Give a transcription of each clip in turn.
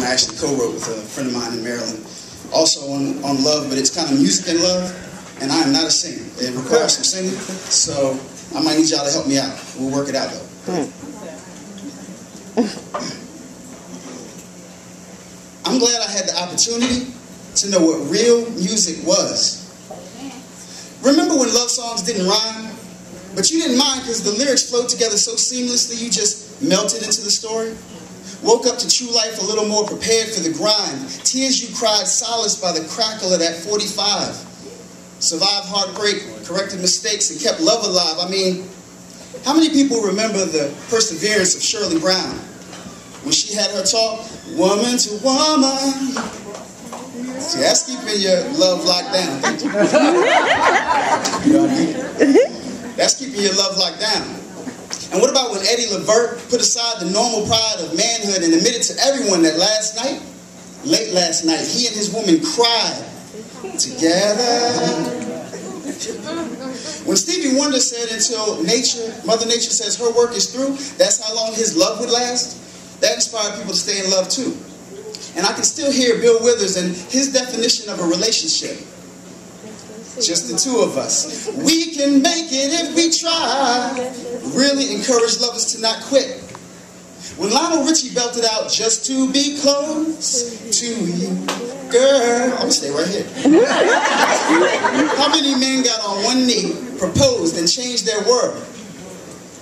I actually co-wrote with a friend of mine in Maryland. Also on love, but it's kind of music and love, and I am not a singer. It requires some singing, so I might need y'all to help me out. We'll work it out though. I'm glad I had the opportunity to know what real music was. Remember when love songs didn't rhyme? But you didn't mind because the lyrics flowed together so seamlessly you just melted into the story? Woke up to true life a little more prepared for the grind. Tears you cried solaced by the crackle of that 45. Survived heartbreak, corrected mistakes, and kept love alive. I mean, how many people remember the perseverance of Shirley Brown? When she had her talk, woman to woman. See, that's keeping your love locked down. You know what I mean? That's keeping your love locked down. And what about when Eddie Levert put aside the normal pride of manhood and admitted to everyone that late last night, he and his woman cried together. When Stevie Wonder said until Mother Nature says her work is through, that's how long his love would last, that inspired people to stay in love too. And I can still hear Bill Withers and his definition of a relationship. Just the two of us. We can make it if we try. Really encourage lovers to not quit. When Lionel Richie belted out, just to be close to you, girl. I'm gonna stay right here. How many men got on one knee, proposed, and changed their world?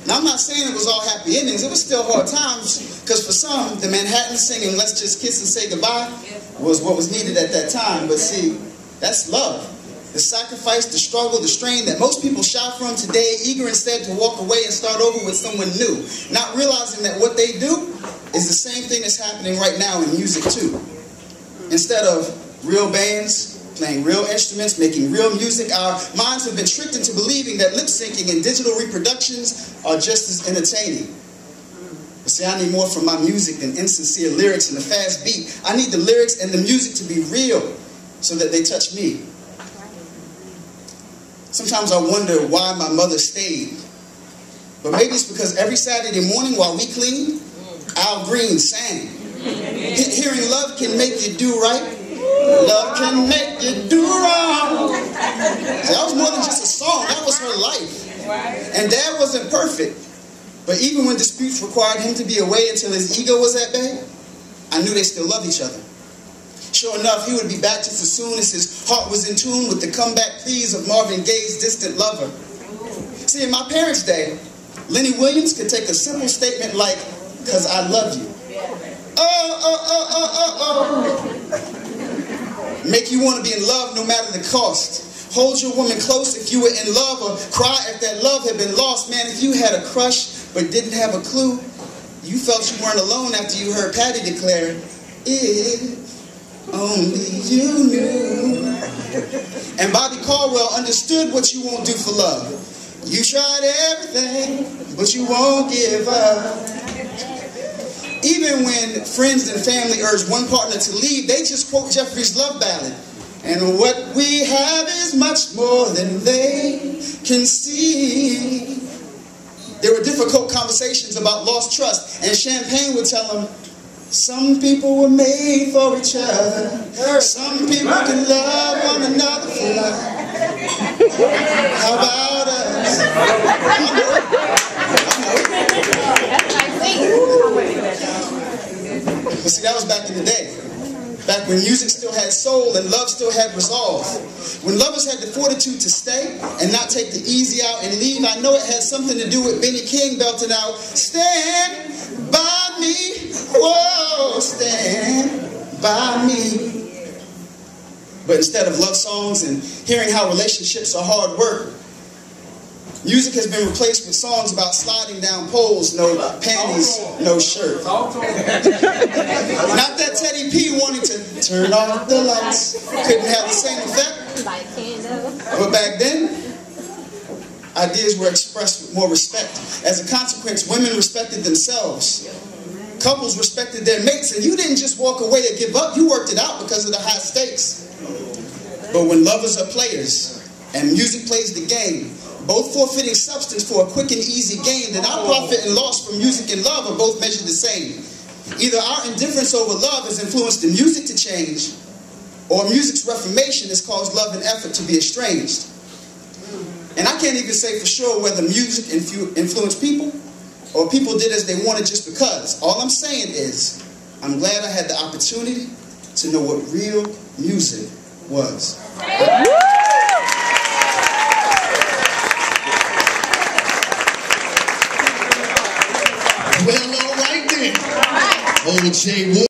Now, I'm not saying it was all happy endings. It was still hard times, because for some, the Manhattan singing, let's just kiss and say goodbye, was what was needed at that time. But see, that's love. The sacrifice, the struggle, the strain that most people shy from today, eager instead to walk away and start over with someone new, not realizing that what they do is the same thing that's happening right now in music too. Instead of real bands, playing real instruments, making real music, our minds have been tricked into believing that lip syncing and digital reproductions are just as entertaining. But see, I need more from my music than insincere lyrics and a fast beat. I need the lyrics and the music to be real so that they touch me. Sometimes I wonder why my mother stayed. But maybe it's because every Saturday morning while we cleaned, Al Green sang. Hearing love can make you do right. Love can make you do wrong. That was more than just a song. That was her life. And Dad wasn't perfect. But even when disputes required him to be away until his ego was at bay, I knew they still loved each other. Sure enough, he would be back just as soon as his heart was in tune with the comeback pleas of Marvin Gaye's Distant Lover. See, in my parents' day, Lenny Williams could take a simple statement like, "'Cause I love you." Make you want to be in love no matter the cost. Hold your woman close if you were in love, or cry if that love had been lost. Man, if you had a crush but didn't have a clue, you felt you weren't alone after you heard Patty declare, "If only you knew." And Bobby Caldwell understood what you won't do for love. You tried everything, but you won't give up. Even when friends and family urge one partner to leave, they just quote Jeffrey's love ballad. And what we have is much more than they can see. There were difficult conversations about lost trust, and Champagne would tell them, some people were made for each other. Some people can love one another for life. How about us? But see, that was back in the day. Back when music still had soul and love still had resolve. When lovers had the fortitude to stay and not take the easy out and leave, I know it had something to do with Benny King belting out, "Stand by me, whoa, stand by me." But instead of love songs and hearing how relationships are hard work, music has been replaced with songs about sliding down poles, no panties, no shirt. Not that Teddy P wanting to turn off the lights couldn't have the same effect. But back then, ideas were expressed with more respect. As a consequence, women respected themselves. Couples respected their mates, and you didn't just walk away or give up, you worked it out because of the high stakes. But when lovers are players, and music plays the game, both forfeiting substance for a quick and easy gain, then our profit and loss from music and love are both measured the same. Either our indifference over love has influenced the music to change, or music's reformation has caused love and effort to be estranged. And I can't even say for sure whether music influenced people, or people did as they wanted just because. All I'm saying is, I'm glad I had the opportunity to know what real music was. Well, all right then. Old J.